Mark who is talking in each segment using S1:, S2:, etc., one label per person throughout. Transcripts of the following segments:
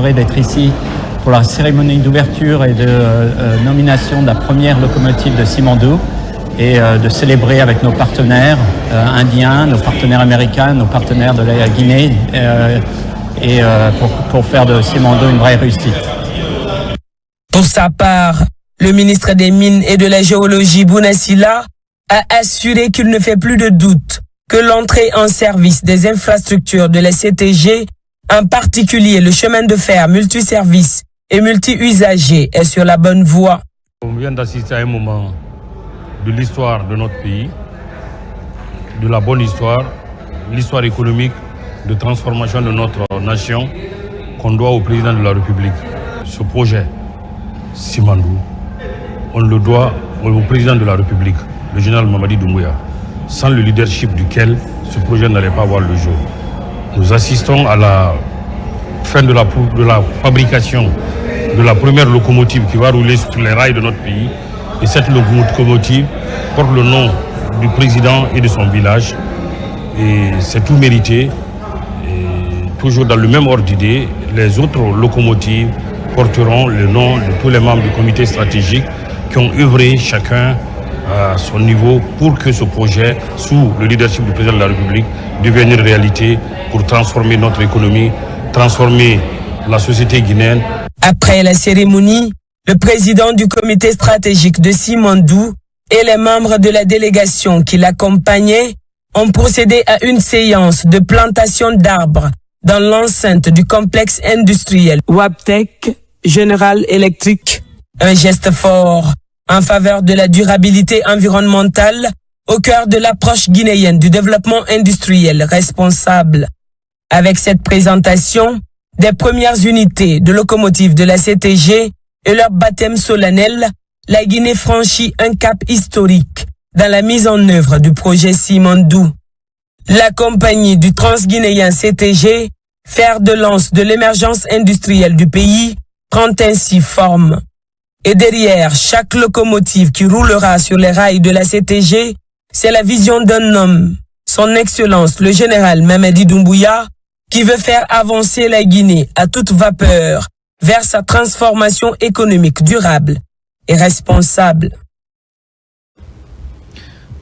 S1: honoré d'être ici pour la cérémonie d'ouverture et de nomination de la première locomotive de Simandou et de célébrer avec nos partenaires indiens, nos partenaires américains, nos partenaires de la Guinée pour faire de Simandou une vraie réussite.
S2: Pour sa part, le ministre des Mines et de la Géologie, Bouna Sylla, a assuré qu'il ne fait plus de doute que l'entrée en service des infrastructures de la CTG, en particulier le chemin de fer multiservice et multi-usagers, est sur la bonne voie.
S3: On vient d'assister à un moment de l'histoire de notre pays, de la bonne histoire, l'histoire économique de transformation de notre nation qu'on doit au président de la République. Ce projet, Simandou, on le doit au président de la République, le général Mamadi Doumbouya, sans le leadership duquel ce projet n'allait pas voir le jour. Nous assistons à la fin de la fabrication de la première locomotive qui va rouler sur les rails de notre pays. Et cette locomotive porte le nom du président et de son village. Et c'est tout mérité. Et toujours dans le même ordre d'idée, les autres locomotives porteront le nom de tous les membres du comité stratégique qui ont œuvré chacun à son niveau pour que ce projet, sous le leadership du président de la République, devienne une réalité pour transformer notre économie, transformer la société guinéenne.
S2: Après la cérémonie, le président du comité stratégique de Simandou et les membres de la délégation qui l'accompagnaient ont procédé à une séance de plantation d'arbres dans l'enceinte du complexe industriel Wabtec General Electric. Un geste fort en faveur de la durabilité environnementale au cœur de l'approche guinéenne du développement industriel responsable. Avec cette présentation des premières unités de locomotives de la CTG et leur baptême solennel, la Guinée franchit un cap historique dans la mise en œuvre du projet Simandou. La compagnie du transguinéen CTG, fer de lance de l'émergence industrielle du pays, prend ainsi forme. Et derrière chaque locomotive qui roulera sur les rails de la CTG, c'est la vision d'un homme, son Excellence le général Mamadi Doumbouya, qui veut faire avancer la Guinée à toute vapeur vers sa transformation économique durable et responsable.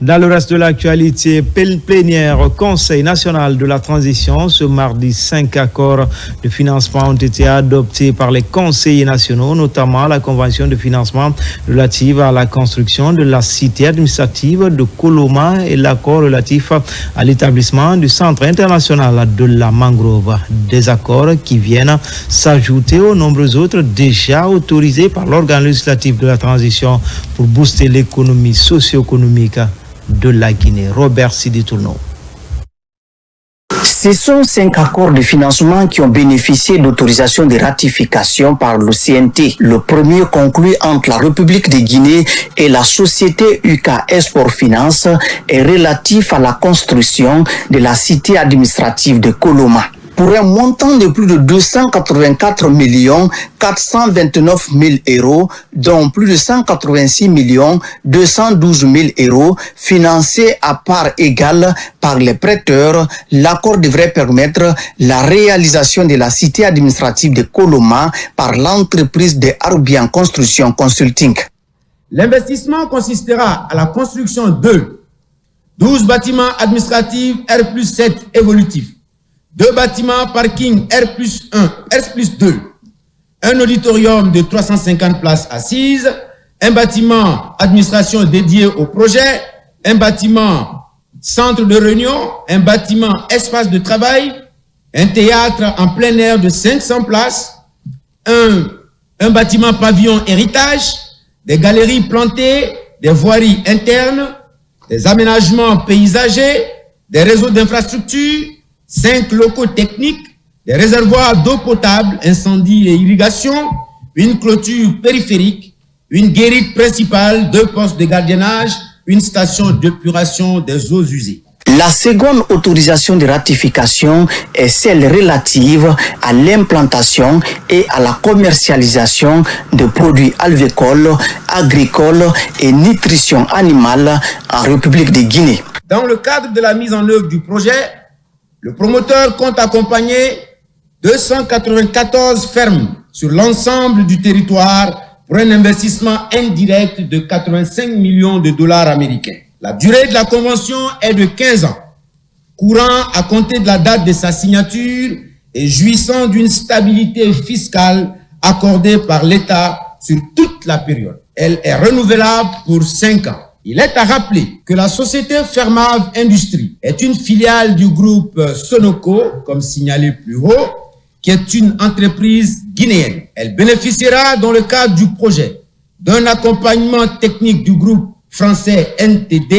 S4: Dans le reste de l'actualité, plénière au Conseil national de la transition, ce mardi, 5 accords de financement ont été adoptés par les conseillers nationaux, notamment la convention de financement relative à la construction de la cité administrative de Koloma et l'accord relatif à l'établissement du centre international de la mangrove. Des accords qui viennent s'ajouter aux nombreux autres déjà autorisés par l'organe législatif de la transition pour booster l'économie socio-économique de la Guinée. Robert Sidi Tourneau.
S5: Ce sont 5 accords de financement qui ont bénéficié d'autorisation de ratification par le CNT. Le premier conclu entre la République de Guinée et la société UK Export Finance est relatif à la construction de la cité administrative de Koloma. Pour un montant de plus de 284 429 000 euros, dont plus de 186 212 000 euros financés à part égale par les prêteurs, l'accord devrait permettre la réalisation de la cité administrative de Koloma par l'entreprise de Arbian Construction Consulting.
S6: L'investissement consistera à la construction de 12 bâtiments administratifs R+7 évolutifs, 2 bâtiments parking R+1, R+2, un auditorium de 350 places assises, un bâtiment administration dédié au projet, un bâtiment centre de réunion, un bâtiment espace de travail, un théâtre en plein air de 500 places, un bâtiment pavillon héritage, des galeries plantées, des voiries internes, des aménagements paysagers, des réseaux d'infrastructures, 5 locaux techniques, des réservoirs d'eau potable, incendie et irrigation, une clôture périphérique, une guérite principale, 2 postes de gardiennage, une station d'épuration des eaux usées.
S5: La seconde autorisation de ratification est celle relative à l'implantation et à la commercialisation de produits alvéoles, agricoles et nutrition animale en République de Guinée.
S6: Dans le cadre de la mise en œuvre du projet, le promoteur compte accompagner 294 fermes sur l'ensemble du territoire pour un investissement indirect de 85 millions de dollars américains. La durée de la convention est de 15 ans, courant à compter de la date de sa signature et jouissant d'une stabilité fiscale accordée par l'État sur toute la période. Elle est renouvelable pour 5 ans. Il est à rappeler que la société Fermave Industrie est une filiale du groupe Sonoco, comme signalé plus haut, qui est une entreprise guinéenne. Elle bénéficiera dans le cadre du projet d'un accompagnement technique du groupe français NTD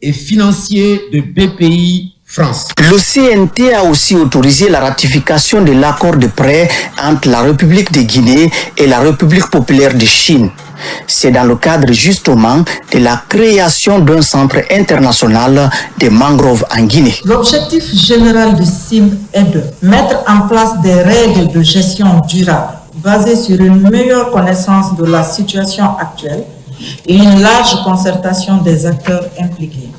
S6: et financier de BPI France.
S5: Le CNT a aussi autorisé la ratification de l'accord de prêt entre la République de Guinée et la République populaire de Chine. C'est dans le cadre justement de la création d'un centre international de mangroves en Guinée.
S7: L'objectif général du CIM est de mettre en place des règles de gestion durable basées sur une meilleure connaissance de la situation actuelle et une large concertation des acteurs impliqués.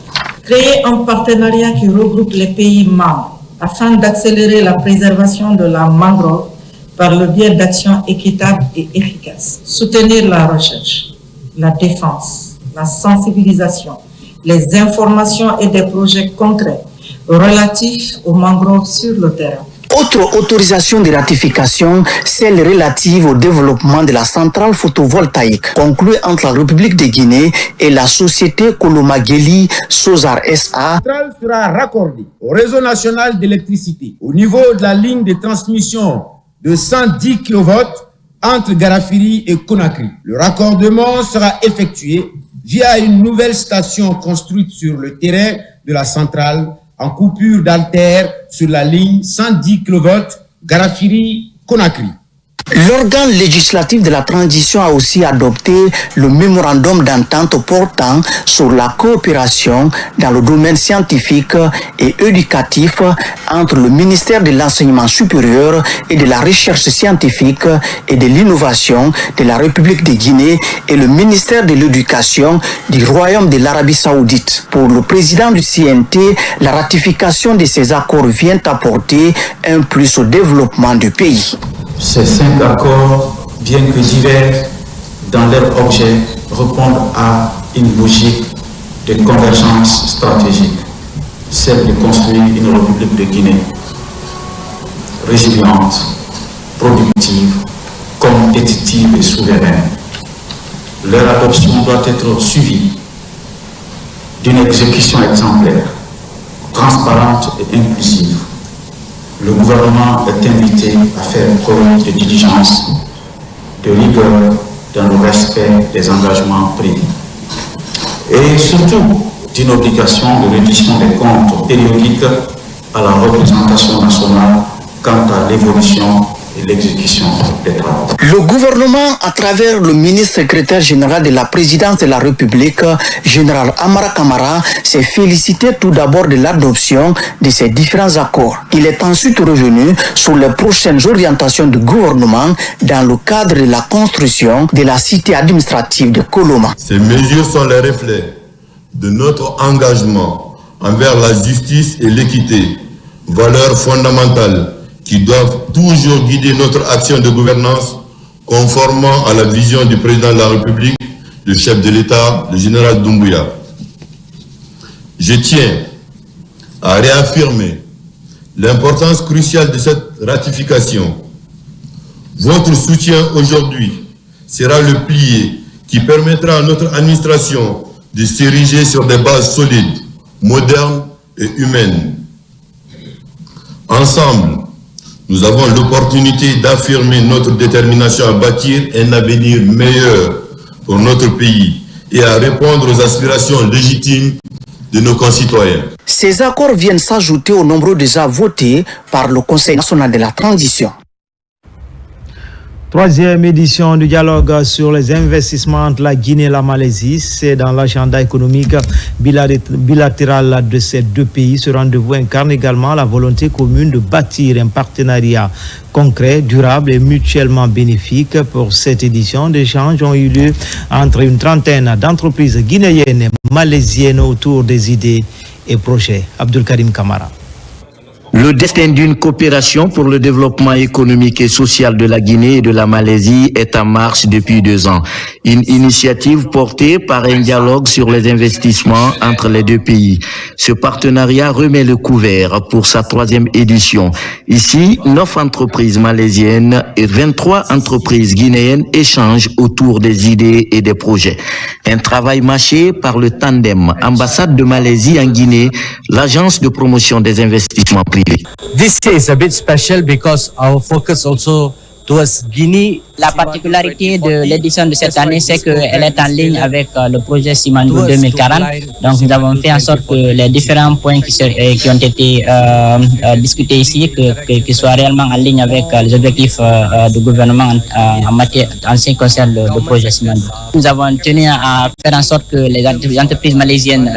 S7: Créer un partenariat qui regroupe les pays membres afin d'accélérer la préservation de la mangrove par le biais d'actions équitables et efficaces. Soutenir la recherche, la défense, la sensibilisation, les informations et des projets concrets relatifs aux mangroves sur le terrain.
S5: Autre autorisation de ratification, celle relative au développement de la centrale photovoltaïque conclue entre la République de Guinée et la société Kolomageli Sozar SA.
S6: La centrale sera raccordée au réseau national d'électricité au niveau de la ligne de transmission de 110 kV entre Garafiri et Conakry. Le raccordement sera effectué via une nouvelle station construite sur le terrain de la centrale en coupure d'altère sur la ligne 110 kV Garafiri-Conakry.
S5: L'organe législatif de la transition a aussi adopté le mémorandum d'entente portant sur la coopération dans le domaine scientifique et éducatif entre le ministère de l'Enseignement supérieur et de la Recherche scientifique et de l'innovation de la République de Guinée et le ministère de l'Éducation du Royaume de l'Arabie Saoudite. Pour le président du CNT, la ratification de ces accords vient apporter un plus au développement du pays.
S8: Ces 5 accords, bien que divers dans leur objet, répondent à une logique de convergence stratégique, celle de construire une République de Guinée résiliente, productive, compétitive et souveraine. Leur adoption doit être suivie d'une exécution exemplaire, transparente et inclusive. Le gouvernement est invité à faire preuve de diligence, de rigueur dans le respect des engagements pris. Et surtout d'une obligation de reddition des comptes périodiques à la représentation nationale quant à l'évolution et l'exécution des travaux.
S5: Le gouvernement, à travers le ministre secrétaire général de la présidence de la République, général Amara Kamara, s'est félicité tout d'abord de l'adoption de ces différents accords. Il est ensuite revenu sur les prochaines orientations du gouvernement dans le cadre de la construction de la cité administrative de Koloma.
S9: Ces mesures sont les reflets de notre engagement envers la justice et l'équité, valeurs fondamentales qui doivent toujours guider notre action de gouvernance conformément à la vision du président de la République, le chef de l'État, le général Doumbouya. Je tiens à réaffirmer l'importance cruciale de cette ratification. Votre soutien aujourd'hui sera le pilier qui permettra à notre administration de s'ériger sur des bases solides, modernes et humaines. Ensemble, nous avons l'opportunité d'affirmer notre détermination à bâtir un avenir meilleur pour notre pays et à répondre aux aspirations légitimes de nos concitoyens.
S5: Ces accords viennent s'ajouter aux nombreux déjà votés par le Conseil national de la transition.
S4: Troisième édition du dialogue sur les investissements entre la Guinée et la Malaisie. C'est dans l'agenda économique bilatéral de ces deux pays. Ce rendez-vous incarne également la volonté commune de bâtir un partenariat concret, durable et mutuellement bénéfique. Pour cette édition, des échanges ont eu lieu entre une trentaine d'entreprises guinéennes et malaisiennes autour des idées et projets. Abdul Karim Kamara.
S10: Le destin d'une coopération pour le développement économique et social de la Guinée et de la Malaisie est en marche depuis 2 ans. Une initiative portée par un dialogue sur les investissements entre les deux pays. Ce partenariat remet le couvert pour sa 3e édition. Ici, 9 entreprises malaisiennes et 23 entreprises guinéennes échangent autour des idées et des projets. Un travail mâché par le tandem ambassade de Malaisie en Guinée, l'agence de promotion des investissements privés.
S11: This is a bit special because our focus also towards Guinea.
S12: La particularité de l'édition de cette année, c'est qu'elle est en ligne avec le projet Simandou 2040. Donc, nous avons fait en sorte que les différents points qui ont été discutés ici, qu'ils soient réellement en ligne avec les objectifs du gouvernement en ce qui concerne le projet Simandou. Nous avons tenu à faire en sorte que les entreprises malaisiennes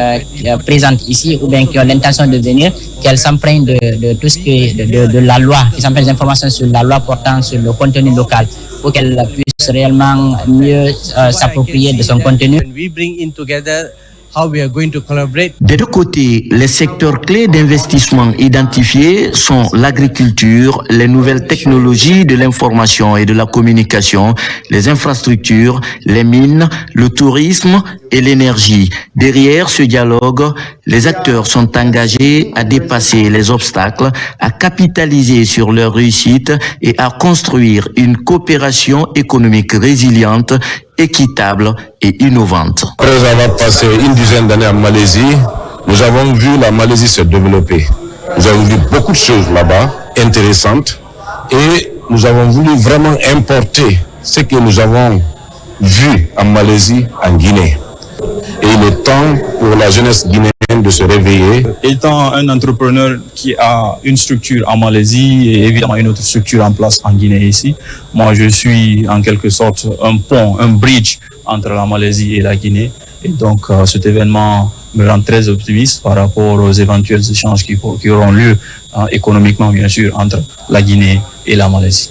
S12: présentes ici, ou bien qui ont l'intention de venir, qu'elles s'empruntent de tout ce qui est de la loi, qui s'empruntent des informations sur la loi portant sur le contenu local, pour qu'elle puisse réellement mieux s'approprier de son contenu.
S10: Des deux côtés, les secteurs clés d'investissement identifiés sont l'agriculture, les nouvelles technologies de l'information et de la communication, les infrastructures, les mines, le tourisme et l'énergie. Derrière ce dialogue, les acteurs sont engagés à dépasser les obstacles, à capitaliser sur leur réussite et à construire une coopération économique résiliente, équitable et innovante.
S13: Après avoir passé une dizaine d'années en Malaisie, nous avons vu la Malaisie se développer. Nous avons vu beaucoup de choses là-bas, intéressantes, et nous avons voulu vraiment importer ce que nous avons vu en Malaisie, en Guinée. Et il est temps pour la jeunesse guinéenne de se réveiller.
S14: Étant un entrepreneur qui a une structure en Malaisie et évidemment une autre structure en place en Guinée ici, moi je suis en quelque sorte un pont, un bridge entre la Malaisie et la Guinée. Et donc cet événement me rend très optimiste par rapport aux éventuels échanges qui auront lieu économiquement bien sûr entre la Guinée et la Malaisie.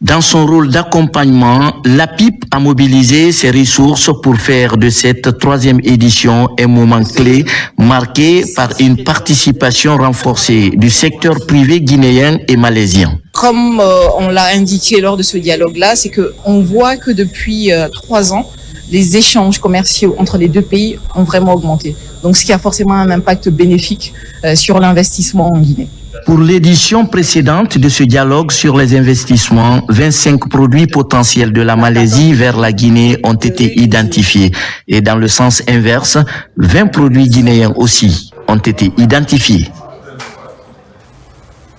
S10: Dans son rôle d'accompagnement, l'APIP a mobilisé ses ressources pour faire de cette 3e édition un moment clé marqué par une participation renforcée du secteur privé guinéen et malaisien.
S15: Comme on l'a indiqué lors de ce dialogue-là, c'est qu'on voit que depuis 3 ans, les échanges commerciaux entre les deux pays ont vraiment augmenté. Donc ce qui a forcément un impact bénéfique sur l'investissement en Guinée.
S10: Pour l'édition précédente de ce dialogue sur les investissements, 25 produits potentiels de la Malaisie vers la Guinée ont été identifiés. Et dans le sens inverse, 20 produits guinéens aussi ont été identifiés.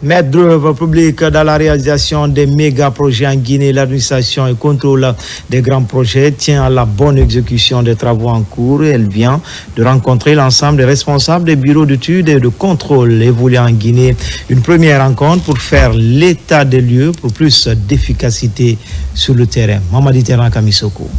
S4: Maître d'œuvre public dans la réalisation des méga-projets en Guinée, l'administration et contrôle des grands projets tient à la bonne exécution des travaux en cours. Elle vient de rencontrer l'ensemble des responsables des bureaux d'études et de contrôle évolués en Guinée. Une première rencontre pour faire l'état des lieux pour plus d'efficacité sur le terrain. Mamadi Terran Kamisoko.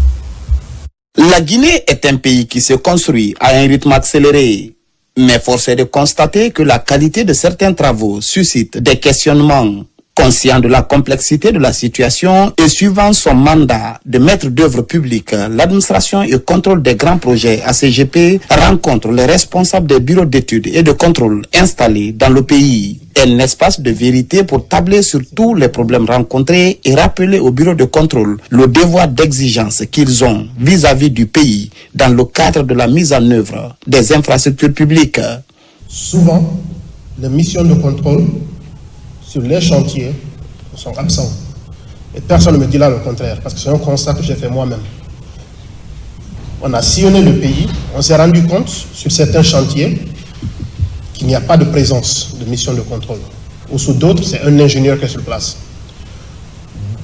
S16: La Guinée est un pays qui se construit à un rythme accéléré. Mais force est de constater que la qualité de certains travaux suscite des questionnements. Conscient de la complexité de la situation et suivant son mandat de maître d'œuvre public, l'administration et contrôle des grands projets ACGP rencontre les responsables des bureaux d'études et de contrôle installés dans le pays. Un espace de vérité pour tabler sur tous les problèmes rencontrés et rappeler au bureau de contrôle le devoir d'exigence qu'ils ont vis-à-vis du pays dans le cadre de la mise en œuvre des infrastructures publiques.
S17: Souvent, les missions de contrôle sur les chantiers sont absents. Et personne ne me dit là le contraire, parce que c'est un constat que j'ai fait moi-même. On a sillonné le pays, on s'est rendu compte sur certains chantiers qu'il n'y a pas de présence de mission de contrôle. Ou sous d'autres, c'est un ingénieur qui est sur place.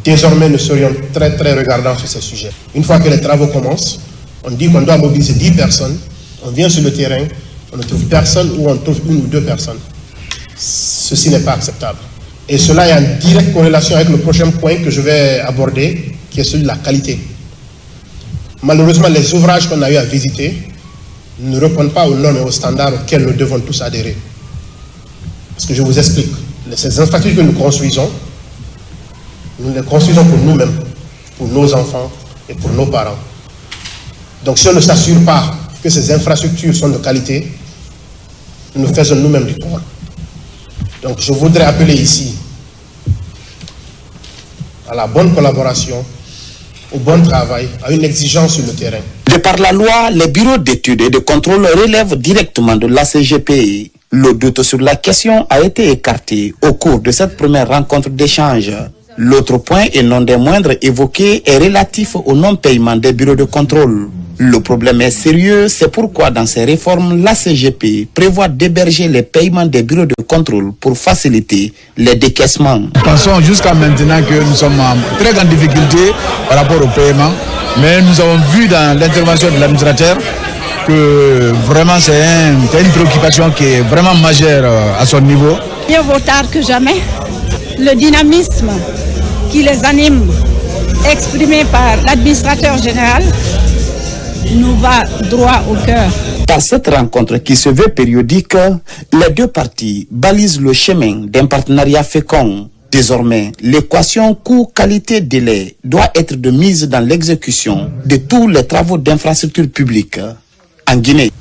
S17: Désormais, nous serions très très regardants sur ces sujets. Une fois que les travaux commencent, on dit qu'on doit mobiliser 10 personnes, on vient sur le terrain, on ne trouve personne ou on trouve 1 ou 2 personnes. Ceci n'est pas acceptable. Et cela est en directe corrélation avec le prochain point que je vais aborder, qui est celui de la qualité. Malheureusement, les ouvrages qu'on a eu à visiter ne répondent pas aux normes et aux standards auxquels nous devons tous adhérer. Parce que je vous explique, ces infrastructures que nous construisons, nous les construisons pour nous-mêmes, pour nos enfants et pour nos parents. Donc si on ne s'assure pas que ces infrastructures sont de qualité, nous faisons nous-mêmes du tort. Donc je voudrais appeler ici à la bonne collaboration, au bon travail, à une exigence sur le terrain.
S16: De par la loi, les bureaux d'études et de contrôle relèvent directement de l'ACGP. Le doute sur la question a été écarté au cours de cette première rencontre d'échange. L'autre point, et non des moindres évoqué, est relatif au non-paiement des bureaux de contrôle. Le problème est sérieux, c'est pourquoi dans ces réformes, l'ACGP prévoit d'héberger les paiements des bureaux de contrôle pour faciliter les décaissements.
S18: Pensons jusqu'à maintenant que nous sommes en très grande difficulté par rapport au paiement, mais nous avons vu dans l'intervention de l'administrateur que vraiment c'est une préoccupation qui est vraiment majeure à son niveau.
S19: Mieux vaut tard que jamais. Le dynamisme qui les anime, exprimé par l'administrateur général, nous va droit au cœur.
S16: Par cette rencontre qui se veut périodique, les deux parties balisent le chemin d'un partenariat fécond. Désormais, l'équation coût-qualité-délai doit être de mise dans l'exécution de tous les travaux d'infrastructure publique en Guinée.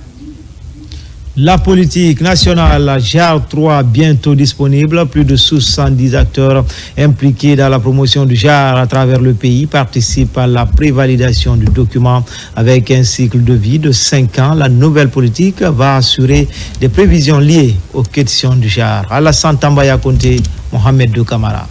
S4: La politique nationale JAR 3 bientôt disponible. Plus de 70 acteurs impliqués dans la promotion du JAR à travers le pays participent à la prévalidation du document. Avec un cycle de vie de 5 ans, la nouvelle politique va assurer des prévisions liées aux questions du JAR. Alassane Tambaya Conté, Mohamed De Camara.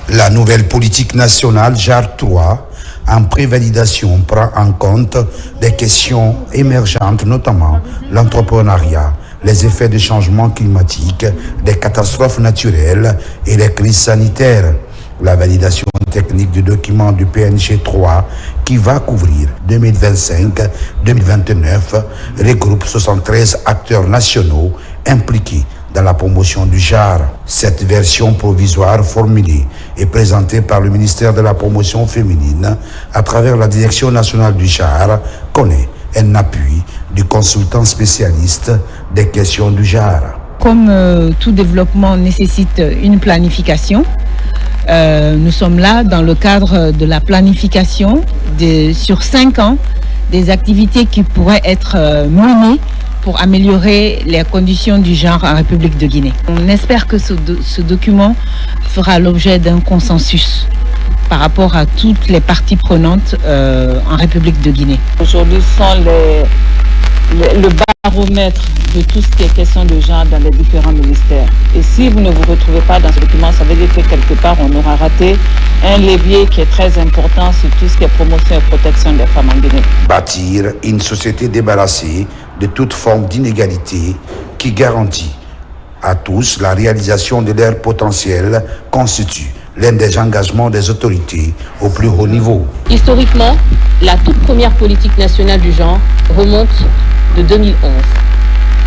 S20: La nouvelle politique nationale JAR 3 en prévalidation prend en compte des questions émergentes, notamment l'entrepreneuriat, les effets des changements climatiques, des catastrophes naturelles et les crises sanitaires. La validation technique du document du PNG 3 qui va couvrir 2025-2029 regroupe 73 acteurs nationaux impliqués dans la promotion du JAR. Cette version provisoire formulée et présentée par le ministère de la Promotion féminine à travers la Direction nationale du JAR connaît un appui du consultant spécialiste des questions du JAR.
S21: Comme tout développement nécessite une planification, nous sommes là dans le cadre de la planification sur 5 ans des activités qui pourraient être menées pour améliorer les conditions du genre en République de Guinée. On espère que ce document fera l'objet d'un consensus par rapport à toutes les parties prenantes en République de Guinée.
S22: Aujourd'hui, ce sont le baromètre de tout ce qui est question de genre dans les différents ministères. Et si vous ne vous retrouvez pas dans ce document, ça veut dire que quelque part, on aura raté un levier qui est très important sur tout ce qui est promotion et protection des femmes en Guinée.
S20: Bâtir une société débarrassée de toute forme d'inégalité qui garantit à tous la réalisation de leur potentiel constitue l'un des engagements des autorités au plus haut niveau.
S23: Historiquement, la toute première politique nationale du genre remonte de 2011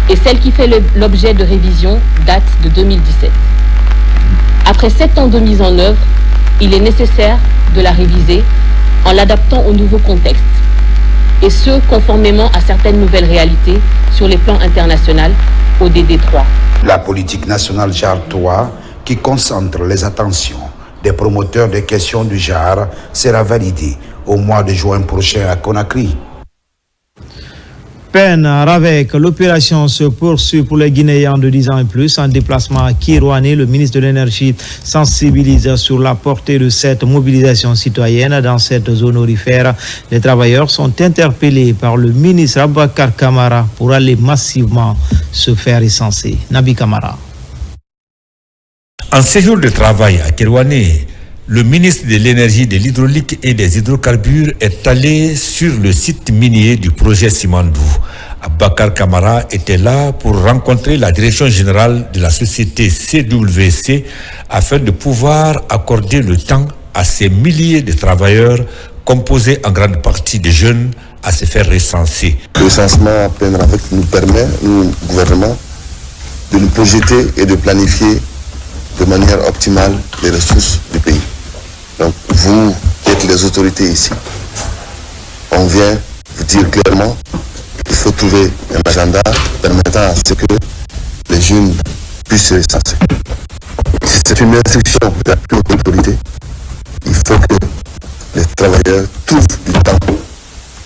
S23: et celle qui fait l'objet de révision date de 2017. Après 7 ans de mise en œuvre, il est nécessaire de la réviser en l'adaptant au nouveau contexte et ce, conformément à certaines nouvelles réalités sur les plans internationaux au DD3.
S20: La politique nationale JAR 3, qui concentre les attentions des promoteurs des questions du JAR, sera validée au mois de juin prochain à Conakry.
S4: Peine avec l'opération se poursuit pour les Guinéens de 10 ans et plus. En déplacement à Kirouané, le ministre de l'Énergie sensibilise sur la portée de cette mobilisation citoyenne dans cette zone aurifère. Les travailleurs sont interpellés par le ministre Abakar Kamara pour aller massivement se faire essencer. Nabi Kamara.
S24: En séjour de travail à Kirouané, le ministre de l'Énergie, de l'Hydraulique et des Hydrocarbures est allé sur le site minier du projet Simandou. Abakar Kamara était là pour rencontrer la direction générale de la société CWC afin de pouvoir accorder le temps à ces milliers de travailleurs composés en grande partie de jeunes à se faire recenser.
S25: Le recensement PENRAVEC nous permet, nous, gouvernement, de nous projeter et de planifier de manière optimale les ressources du pays. Donc vous êtes les autorités ici. On vient vous dire clairement qu'il faut trouver un agenda permettant à ce que les jeunes puissent se recenser. Si c'est une instruction de la plus haute autorité, il faut que les travailleurs trouvent du temps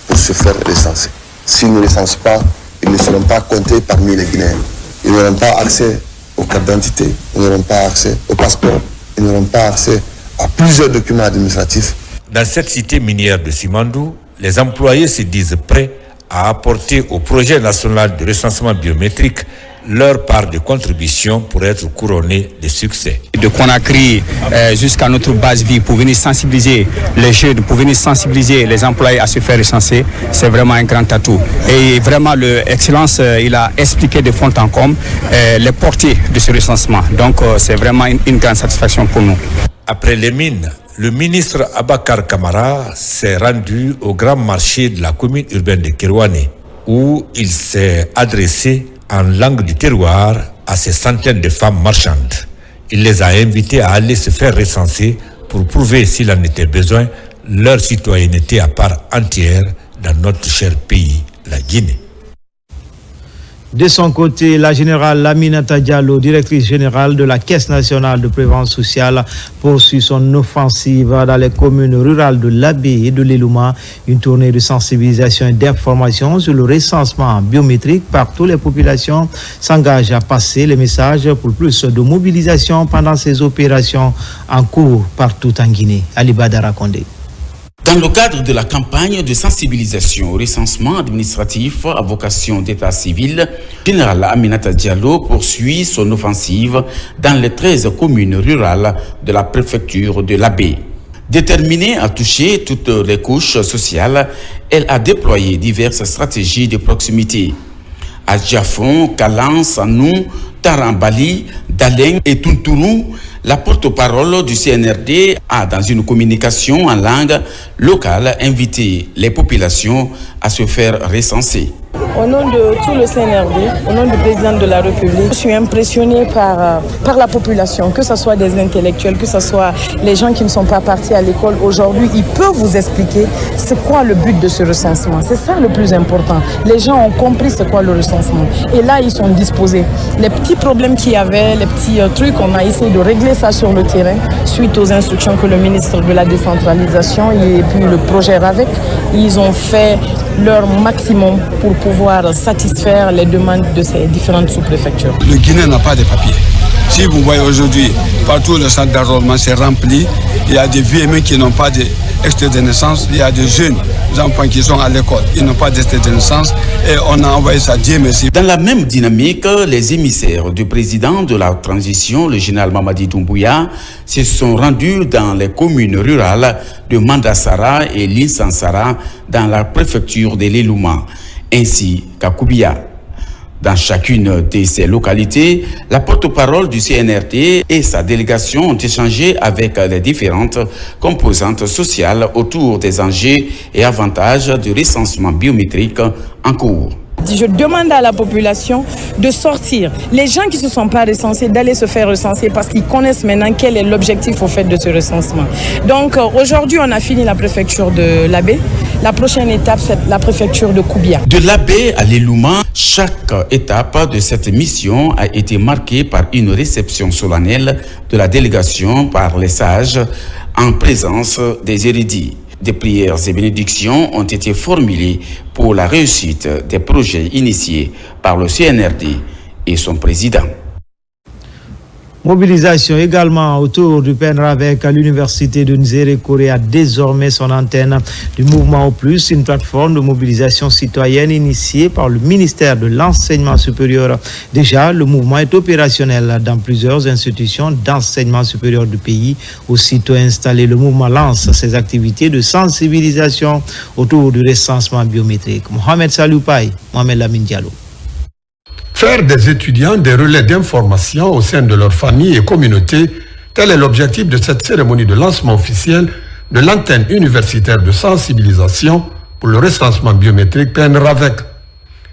S25: pour se faire recenser. S'ils ne recensent pas, ils ne seront pas comptés parmi les Guinéens. Ils n'auront pas accès aux carte d'identité, ils n'auront pas accès au passeport, ils n'auront pas accès à plusieurs documents administratifs.
S24: Dans cette cité minière de Simandou, les employés se disent prêts à apporter au projet national de recensement biométrique leur part de contribution pour être couronnés de succès.
S1: De Conakry jusqu'à notre base vie pour venir sensibiliser les jeunes, pour venir sensibiliser les employés à se faire recenser, c'est vraiment un grand atout. Et vraiment, l'Excellence, il a expliqué de fond en comble les portées de ce recensement. Donc, c'est vraiment une grande satisfaction pour nous.
S24: Après les mines, le ministre Abakar Kamara s'est rendu au grand marché de la commune urbaine de Kerouané, où il s'est adressé en langue du terroir à ces centaines de femmes marchandes. Il les a invitées à aller se faire recenser pour prouver, s'il en était besoin, leur citoyenneté à part entière dans notre cher pays, la Guinée.
S4: De son côté, la générale Aminata Diallo, directrice générale de la Caisse nationale de prévention sociale, poursuit son offensive dans les communes rurales de l'Abbé et de l'Elouma. Une tournée de sensibilisation et d'information sur le recensement biométrique par toutes les populations s'engage à passer les messages pour plus de mobilisation pendant ces opérations en cours partout en Guinée. Ali Badara Kondé.
S2: Dans le cadre de la campagne de sensibilisation au recensement administratif à vocation d'état civil, Général Aminata Diallo poursuit son offensive dans les 13 communes rurales de la préfecture de l'Abbé. Déterminée à toucher toutes les couches sociales, elle a déployé diverses stratégies de proximité. À Djafon, Kalan, Sanou, Tarambali, Daleng et Tuntourou, la porte-parole du CNRD a, dans une communication en langue locale, invité les populations à se faire recenser.
S3: Au nom de tout le CNRD, au nom du président de la République, je suis impressionné par la population, que ce soit des intellectuels, que ce soit les gens qui ne sont pas partis à l'école aujourd'hui. Ils peuvent vous expliquer c'est quoi le but de ce recensement. C'est ça le plus important. Les gens ont compris c'est quoi le recensement. Et là, ils sont disposés. Les petits problèmes qu'il y avait, les petits trucs, on a essayé de régler ça sur le terrain suite aux instructions que le ministre de la décentralisation et puis le projet RAVEC, ils ont fait leur maximum pour pouvoir satisfaire les demandes de ces différentes sous-préfectures.
S6: Le Guinée n'a pas de papier. Si vous voyez aujourd'hui, partout le centre d'enrôlement c'est rempli, il y a des vieux qui n'ont pas d'extrait de naissance, il y a des jeunes enfants qui sont à l'école, ils n'ont pas d'extrait de naissance et on a envoyé ça, Dieu merci.
S2: Dans la même dynamique, les émissaires du président de la transition, le général Mamadi Doumbouya, se sont rendus dans les communes rurales de Mandassara et Linsansara dans la préfecture de l'Elouma, ainsi qu'à Koubia. Dans chacune de ces localités, la porte-parole du CNRD et sa délégation ont échangé avec les différentes composantes sociales autour des enjeux et avantages du recensement biométrique en cours.
S3: Je demande à la population de sortir. Les gens qui ne se sont pas recensés, d'aller se faire recenser parce qu'ils connaissent maintenant quel est l'objectif au fait de ce recensement. Donc aujourd'hui, on a fini la préfecture de l'Abbé. La prochaine étape, c'est la préfecture de Koubia.
S2: De l'Abbé à l'Elouma, chaque étape de cette mission a été marquée par une réception solennelle de la délégation par les sages en présence des érudits. Des prières et bénédictions ont été formulées pour la réussite des projets initiés par le CNRD et son président.
S4: Mobilisation également autour du PENRAVEC à l'université de Nzérékoré a désormais son antenne du Mouvement au Plus, une plateforme de mobilisation citoyenne initiée par le ministère de l'Enseignement supérieur. Déjà, le mouvement est opérationnel dans plusieurs institutions d'enseignement supérieur du pays. Aussitôt installé, le mouvement lance ses activités de sensibilisation autour du recensement biométrique. Mohamed Saloupaï, Mohamed Lamine Diallo.
S7: Faire des étudiants des relais d'information au sein de leur famille et communauté, tel est l'objectif de cette cérémonie de lancement officiel de l'antenne universitaire de sensibilisation pour le recensement biométrique PENRAVEC.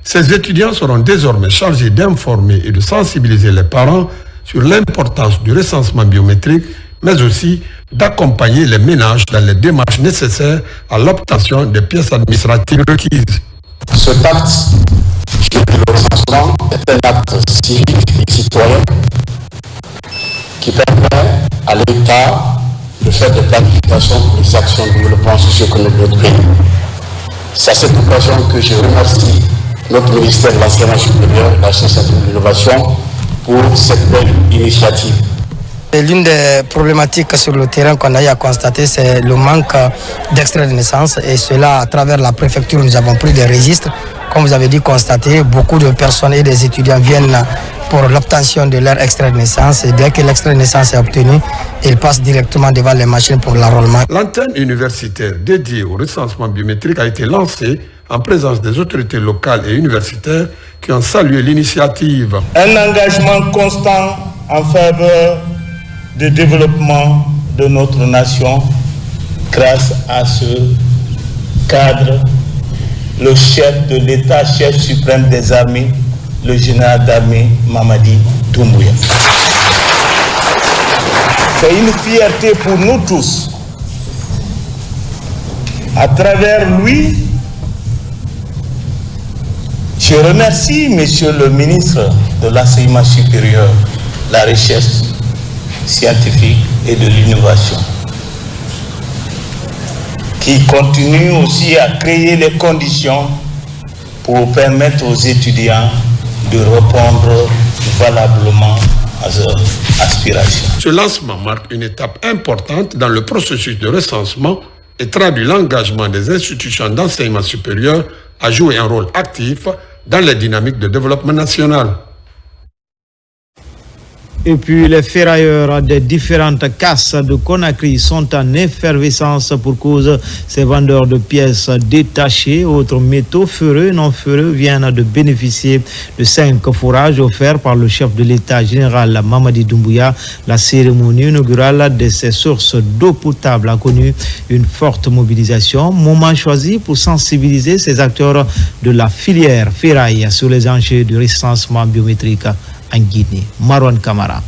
S7: Ces étudiants seront désormais chargés d'informer et de sensibiliser les parents sur l'importance du recensement biométrique, mais aussi d'accompagner les ménages dans les démarches nécessaires à l'obtention des pièces administratives requises.
S26: Cet acte le recensement est un acte civique et citoyen qui permet à l'État de faire des planifications pour les actions de développement socio-économique de notre pays. C'est à cette occasion que je remercie notre ministère de l'Enseignement supérieur, de la Recherche et de l'Innovation pour cette belle initiative.
S5: L'une des problématiques sur le terrain qu'on a eu à constater, c'est le manque d'extrait de naissance. Et cela, à travers la préfecture, nous avons pris des registres. Comme vous avez dit, constater, beaucoup de personnes et des étudiants viennent pour l'obtention de leur extrait de naissance. Et dès que l'extrait de naissance est obtenu, ils passent directement devant les machines pour l'enrôlement.
S7: L'antenne universitaire dédiée au recensement biométrique a été lancée en présence des autorités locales et universitaires qui ont salué l'initiative.
S8: Un engagement constant en faveur du développement de notre nation grâce à ce cadre, le chef de l'État, chef suprême des armées, le général d'armée Mamadi Doumbouya. C'est une fierté pour nous tous. À travers lui, je remercie Monsieur le ministre de l'Enseignement supérieur, la recherche scientifique et de l'innovation, qui continue aussi à créer les conditions pour permettre aux étudiants de répondre valablement à leurs aspirations.
S7: Ce lancement marque une étape importante dans le processus de recensement et traduit l'engagement des institutions d'enseignement supérieur à jouer un rôle actif dans les dynamiques de développement national.
S4: Et puis les ferrailleurs des différentes casses de Conakry sont en effervescence pour cause ces vendeurs de pièces détachées. Autres métaux ferreux et non ferreux viennent de bénéficier de 5 forages offerts par le chef de l'État général Mamadi Doumbouya. La cérémonie inaugurale de ces sources d'eau potable a connu une forte mobilisation. Moment choisi pour sensibiliser ces acteurs de la filière ferraille sur les enjeux du recensement biométrique en Guinée. Marwan Kamara.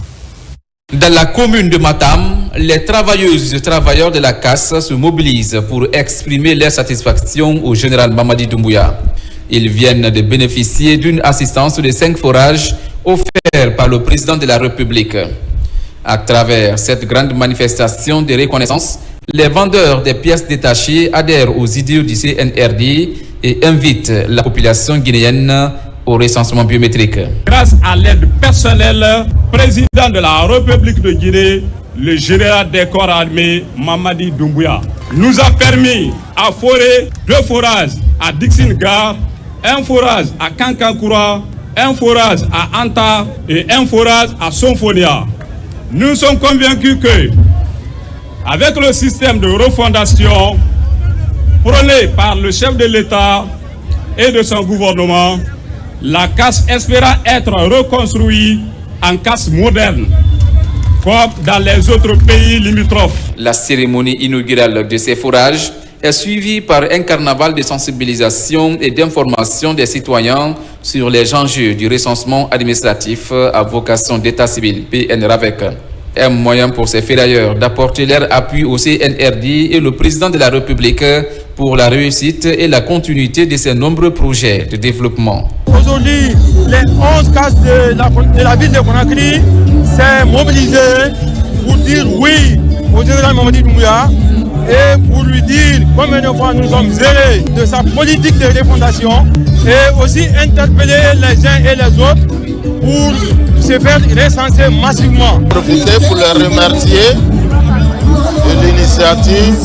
S9: Dans la commune de Matam, les travailleuses et travailleurs de la casse se mobilisent pour exprimer leur satisfaction au général Mamadi Doumbouya. Ils viennent de bénéficier d'une assistance de 5 forages offerts par le président de la République. À travers cette grande manifestation de reconnaissance, les vendeurs des pièces détachées adhèrent aux idées du CNRD et invitent la population guinéenne au recensement biométrique.
S11: Grâce à l'aide personnelle, président de la République de Guinée, le général des corps armés Mamadi Doumbouya nous a permis à forer 2 forages à Dixingar, 1 forage à Kankankoura, 1 forage à Anta et 1 forage à Sonfonia. Nous sommes convaincus que, avec le système de refondation prôné par le chef de l'État et de son gouvernement, la casse espéra être reconstruite en casse moderne, comme dans les autres pays limitrophes.
S9: La cérémonie inaugurale de ces forages est suivie par un carnaval de sensibilisation et d'information des citoyens sur les enjeux du recensement administratif à vocation d'état civil, PNRAVEC. Un moyen pour ces ferrailleurs d'apporter leur appui au CNRD et le président de la République pour la réussite et la continuité de ces nombreux projets de développement.
S12: Aujourd'hui, les 11 cases de la ville de Conakry s'est mobilisées pour dire oui au général Mamadi Doumbouya et pour lui dire combien de fois nous sommes zélés de sa politique de refondation et aussi interpeller les uns et les autres pour se faire recenser massivement.
S8: Profiter pour les remercier de l'initiative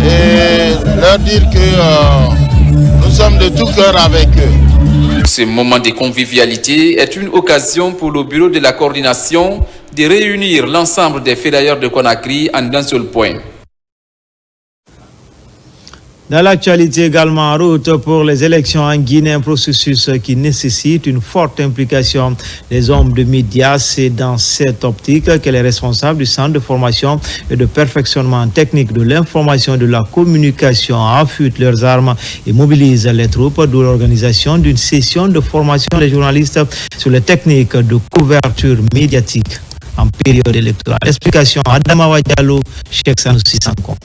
S8: et leur dire que nous sommes de tout cœur avec eux.
S9: Ce moment de convivialité est une occasion pour le bureau de la coordination de réunir l'ensemble des ferrailleurs de Conakry en un seul point.
S4: Dans l'actualité également, en route pour les élections en Guinée, un processus qui nécessite une forte implication des hommes de médias. C'est dans cette optique que les responsables du centre de formation et de perfectionnement technique de l'information et de la communication affûtent leurs armes et mobilisent les troupes, d'où l'organisation d'une session de formation des journalistes sur les techniques de couverture médiatique en période électorale. Explication Adama Diallo, Cheikh Sanoussi Sanko.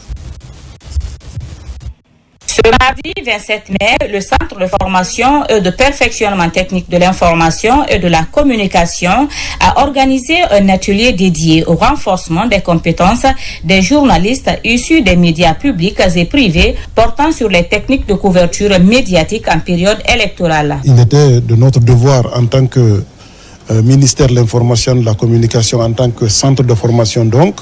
S13: Ce mardi 27 mai, le Centre de formation et de perfectionnement technique de l'information et de la communication a organisé un atelier dédié au renforcement des compétences des journalistes issus des médias publics et privés portant sur les techniques de couverture médiatique en période électorale.
S27: Il était de notre devoir en tant que
S10: ministère de l'Information et de la Communication en tant que centre de formation donc,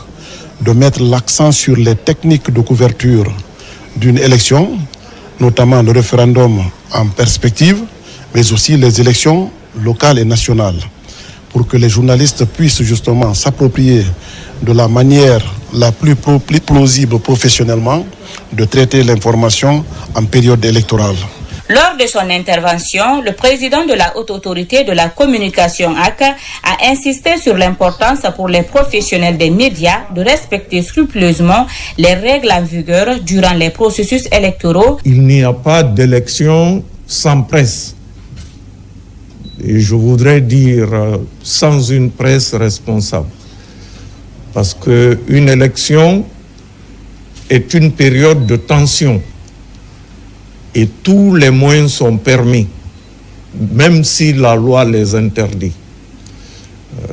S10: de mettre l'accent sur les techniques de couverture d'une élection, notamment le référendum en perspective, mais aussi les élections locales et nationales, pour que les journalistes puissent justement s'approprier de la manière la plus plausible professionnellement de traiter l'information en période électorale.
S13: Lors de son intervention, le président de la Haute Autorité de la Communication AC a insisté sur l'importance pour les professionnels des médias de respecter scrupuleusement les règles en vigueur durant les processus électoraux.
S14: Il n'y a pas d'élection sans presse. Et je voudrais dire sans une presse responsable. Parce qu'une élection est une période de tension. Et tous les moyens sont permis, même si la loi les interdit.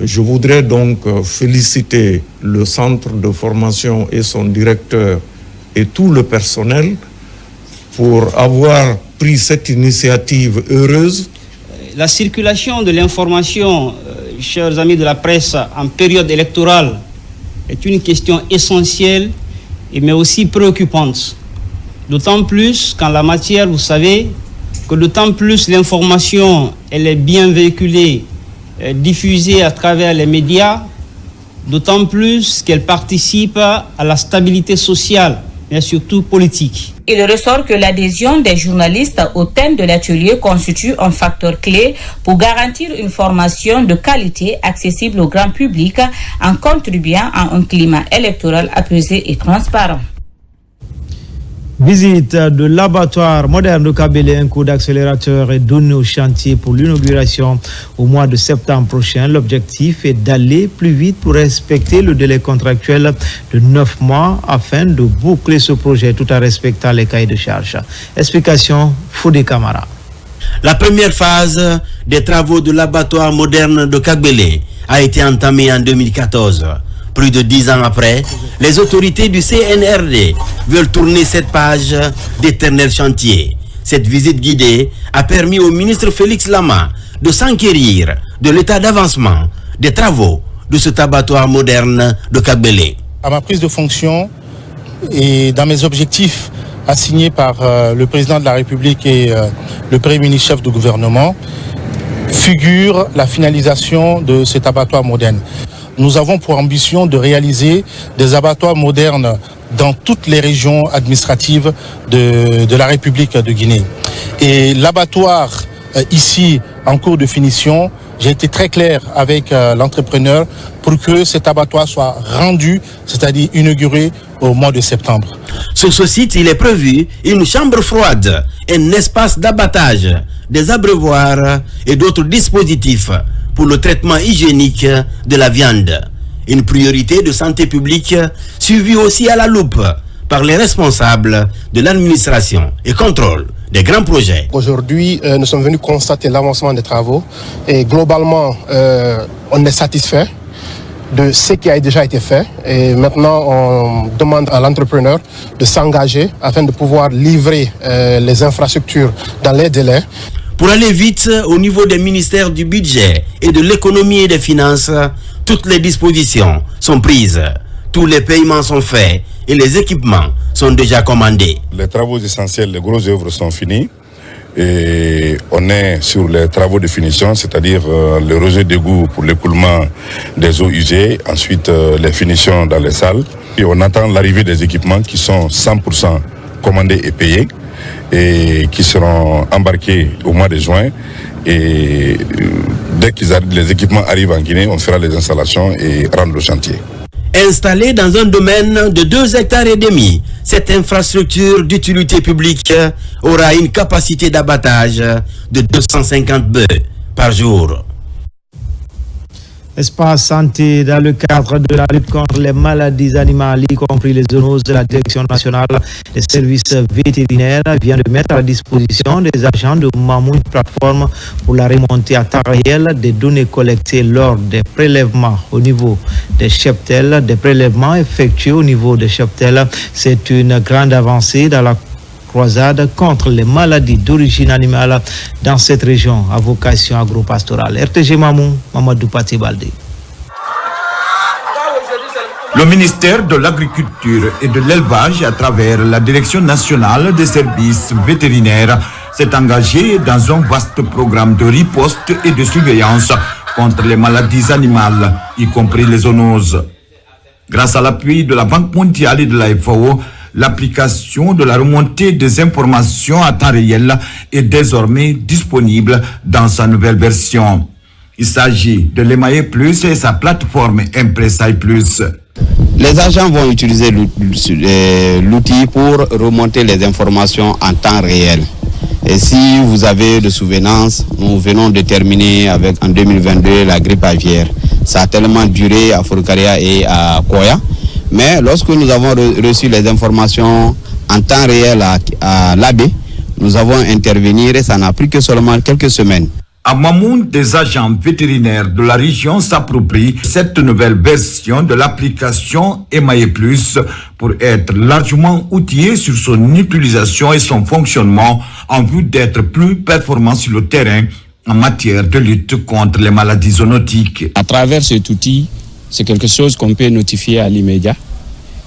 S14: Je voudrais donc féliciter le centre de formation et son directeur et tout le personnel pour avoir pris cette initiative heureuse.
S15: La circulation de l'information, chers amis de la presse, en période électorale est une question essentielle mais aussi préoccupante. D'autant plus qu'en la matière, vous savez, que d'autant plus l'information, elle est bien véhiculée, diffusée à travers les médias, d'autant plus qu'elle participe à la stabilité sociale, mais surtout politique.
S13: Il ressort que l'adhésion des journalistes au thème de l'atelier constitue un facteur clé pour garantir une formation de qualité accessible au grand public en contribuant à un climat électoral apaisé et transparent.
S4: Visite de l'abattoir moderne de Kabele, un coup d'accélérateur est donné au chantier pour l'inauguration au mois de septembre prochain. L'objectif est d'aller plus vite pour respecter le délai contractuel de 9 mois afin de boucler ce projet tout en respectant les cahiers de charge. Explication Fodé Camara.
S17: La première phase des travaux de l'abattoir moderne de Kabele a été entamée en 2014. Plus de 10 ans après, les autorités du CNRD veulent tourner cette page d'éternel chantier. Cette visite guidée a permis au ministre Félix Lama de s'enquérir de l'état d'avancement des travaux de cet abattoir moderne de Kabele.
S18: À ma prise de fonction et dans mes objectifs assignés par le président de la République et le Premier ministre chef du gouvernement, figure la finalisation de cet abattoir moderne. Nous avons pour ambition de réaliser des abattoirs modernes dans toutes les régions administratives de la République de Guinée. Et l'abattoir ici en cours de finition, j'ai été très clair avec l'entrepreneur pour que cet abattoir soit rendu, c'est-à-dire inauguré au mois de septembre.
S17: Sur ce site, il est prévu une chambre froide, un espace d'abattage, des abreuvoirs et d'autres dispositifs pour le traitement hygiénique de la viande. Une priorité de santé publique suivie aussi à la loupe par les responsables de l'administration et contrôle des grands projets.
S18: Aujourd'hui, nous sommes venus constater l'avancement des travaux et globalement, on est satisfait de ce qui a déjà été fait et maintenant on demande à l'entrepreneur de s'engager afin de pouvoir livrer les infrastructures dans les délais.
S17: Pour aller vite au niveau des ministères du budget et de l'économie et des finances, toutes les dispositions sont prises. Tous les paiements sont faits et les équipements sont déjà commandés.
S19: Les travaux essentiels, les grosses œuvres sont finis et on est sur les travaux de finition, c'est-à-dire le rejet d'égout pour l'écoulement des eaux usées, ensuite les finitions dans les salles. Et on attend l'arrivée des équipements qui sont 100% commandés et payés, et qui seront embarqués au mois de juin. Et dès que les équipements arrivent en Guinée, on fera les installations et rendre le chantier.
S17: Installée dans un domaine de 2,5 hectares, cette infrastructure d'utilité publique aura une capacité d'abattage de 250 bœufs par jour.
S4: Espace santé dans le cadre de la lutte contre les maladies animales, y compris les zoonoses, de la Direction nationale des services vétérinaires vient de mettre à la disposition des agents de Mamou une plateforme pour la remontée à temps réel des données collectées lors des prélèvements au niveau des cheptels, des prélèvements effectués au niveau des cheptels. C'est une grande avancée dans la croisade contre les maladies d'origine animale dans cette région à vocation agro-pastorale. RTG Mamou, Mamadou Pati Baldé.
S16: Le ministère de l'Agriculture et de l'Élevage, à travers la Direction nationale des services vétérinaires, s'est engagé dans un vaste programme de riposte et de surveillance contre les maladies animales, y compris les zoonoses. Grâce à l'appui de la Banque mondiale et de la FAO, l'application de la remontée des informations à temps réel est désormais disponible dans sa nouvelle version. Il s'agit de l'EMAE Plus et sa plateforme Impressai Plus.
S20: Les agents vont utiliser l'outil pour remonter les informations en temps réel. Et si vous avez de souvenance, nous venons de terminer avec en 2022 la grippe aviaire. Ça a tellement duré à Fouroukaria et à Koya. Mais lorsque nous avons reçu les informations en temps réel à l'AB, nous avons intervenu et ça n'a pris que seulement quelques semaines.
S16: À Mamoun, des agents vétérinaires de la région s'approprient cette nouvelle version de l'application EMAE Plus pour être largement outillés sur son utilisation et son fonctionnement en vue d'être plus performants sur le terrain en matière de lutte contre les maladies zoonotiques.
S21: À travers cet outil, c'est quelque chose qu'on peut notifier à l'immédiat.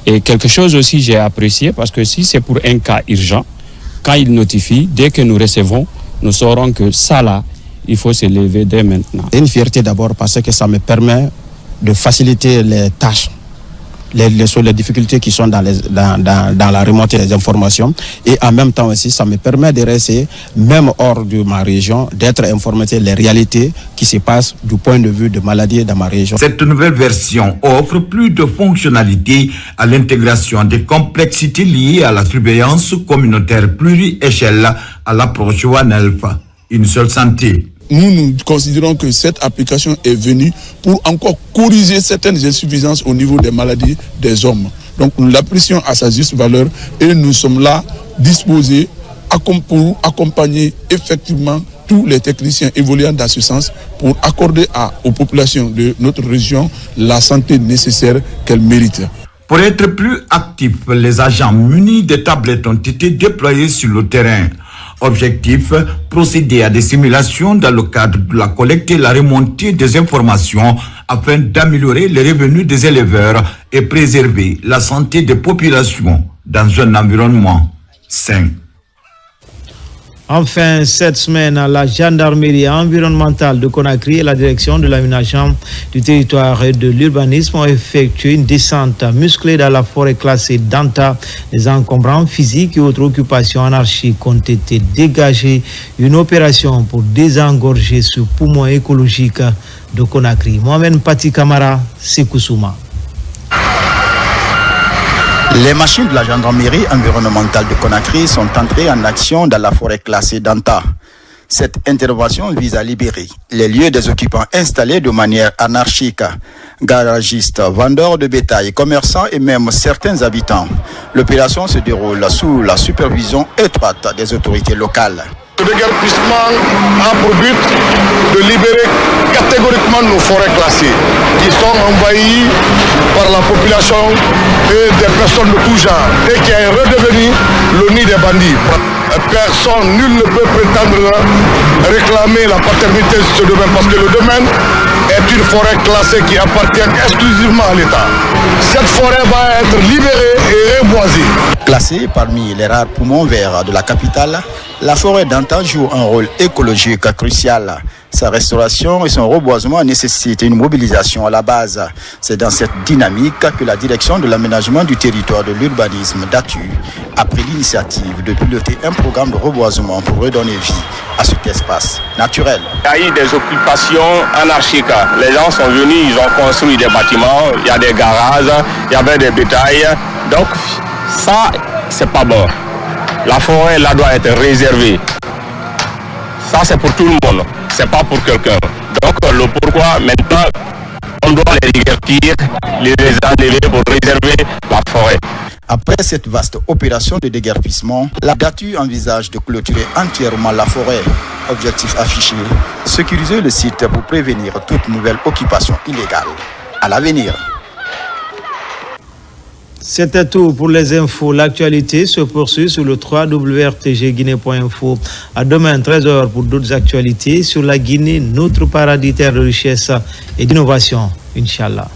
S21: Et quelque chose aussi j'ai apprécié parce que si c'est pour un cas urgent, quand il notifie, dès que nous recevons, nous saurons que ça là, il faut se lever dès maintenant.
S22: C'est une fierté d'abord parce que ça me permet de faciliter les tâches, les difficultés qui sont dans la remontée des informations. Et en même temps aussi, ça me permet de rester, même hors de ma région, d'être informé des réalités qui se passent du point de vue de maladies dans ma région.
S16: Cette nouvelle version offre plus de fonctionnalités à l'intégration des complexités liées à la surveillance communautaire pluriéchelle à l'approche One Health, une seule santé.
S23: Nous considérons que cette application est venue pour encore corriger certaines insuffisances au niveau des maladies des hommes. Donc nous l'apprécions à sa juste valeur et nous sommes là disposés pour accompagner effectivement tous les techniciens évoluant dans ce sens pour accorder aux populations de notre région la santé nécessaire qu'elles méritent.
S16: Pour être plus actifs, les agents munis de tablettes ont été déployés sur le terrain. Objectif, procéder à des simulations dans le cadre de la collecte et la remontée des informations afin d'améliorer les revenus des éleveurs et préserver la santé des populations dans un environnement sain.
S4: Enfin, cette semaine, la gendarmerie environnementale de Conakry et la direction de l'aménagement du territoire et de l'urbanisme ont effectué une descente musclée dans la forêt classée d'Anta. Les encombrants physiques et autres occupations anarchiques ont été dégagés. Une opération pour désengorger ce poumon écologique de Conakry. Mohamed Pati Kamara, Sekousouma.
S25: Les machines de la gendarmerie environnementale de Conakry sont entrées en action dans la forêt classée d'Anta. Cette intervention vise à libérer les lieux des occupants installés de manière anarchique, garagistes, vendeurs de bétail, commerçants et même certains habitants. L'opération se déroule sous la supervision étroite des autorités locales.
S27: Le déguerpissement a pour but de libérer catégoriquement nos forêts classées qui sont envahies par la population et des personnes de tout genre et qui est redevenu le nid des bandits. Personne, nul ne peut prétendre réclamer la paternité de ce domaine parce que le domaine est une forêt classée qui appartient exclusivement à l'État. Cette forêt va être libérée et reboisée.
S25: Classée parmi les rares poumons verts de la capitale, la forêt d'Anta joue un rôle écologique crucial. Sa restauration et son reboisement nécessitent une mobilisation à la base. C'est dans cette dynamique que la direction de l'aménagement du territoire de l'urbanisme d'Atu a pris l'initiative de piloter un programme de reboisement pour redonner vie à cet espace naturel.
S28: Il y a eu des occupations anarchiques. Les gens sont venus, ils ont construit des bâtiments, il y a des garages, il y avait des bétails. Donc ça, c'est pas bon. La forêt là doit être réservée. Ça, c'est pour tout le monde, c'est pas pour quelqu'un. Donc, le pourquoi, maintenant, on doit les déguerpir, les enlever pour réserver la forêt.
S25: Après cette vaste opération de déguerpissement, la DATU envisage de clôturer entièrement la forêt. Objectif affiché, sécuriser le site pour prévenir toute nouvelle occupation illégale à l'avenir.
S4: C'était tout pour les infos. L'actualité se poursuit sur le www.rtgguinée.info. À demain 13h pour d'autres actualités sur la Guinée, notre paradis terre de richesse et d'innovation. Inch'Allah.